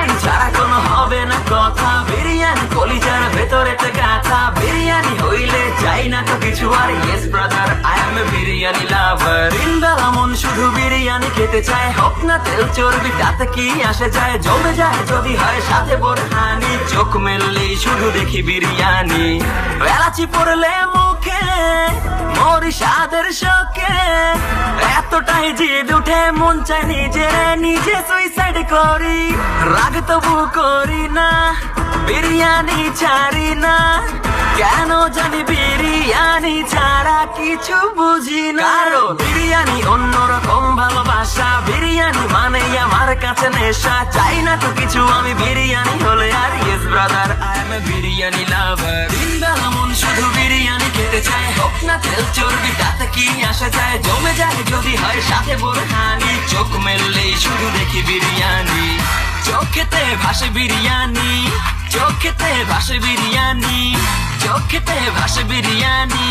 বিরিয়ানি ছাড়া কোনো হবে না কথা, বিরিয়ানি কলিজার ভেতরেতে গাথা, বিরিয়ানি হইলে চাই না তো কিছু আর। Yes brother, I M A biryani লাভার। দিনবেলা মন শুধু বিরিয়ানি খেতে চায়, হোক না তেল চর্বি তাতে কি আসে যায়, জমে যায় যদি হয় সাথে বোরহানি, চোখ মেললেই শুধু দেখি বিরিয়ানি। এলাচি পড়লে মুখে মরি স্বাদের শোকে, এতটাই জিদ উঠে মন চায় নিজে সুইসাইড করি। রাগ তবু করি না, বিরিয়ানি ছাড়ি না, কেন জানি বিরিয়ানি ছাড়া কিছু বুঝি না। কারণ বিরিয়ানি অন্যরকম ভালোবাসা, বিরিয়ানি মানে আমার কাছে নেশা, চাই না তো কিছু আমি বিরিয়ানি হলে আর। Yes brother, I M A biryani লাভার। দিনবেলা মন শুধু বিরিয়ানি খেতে চায়, হোক না তেল চর্বি তাতে কি আসে যায়, জমে যায় যদি হয় সাথে বোরহানি, চোখ মেললেই শুধু দেখি বিরিয়ানি। চোখেতে ভাসে বিরিয়ানি, চোখেতে ভাসে বিরিয়ানি, চোখেতে ভাসে বিরিয়ানি।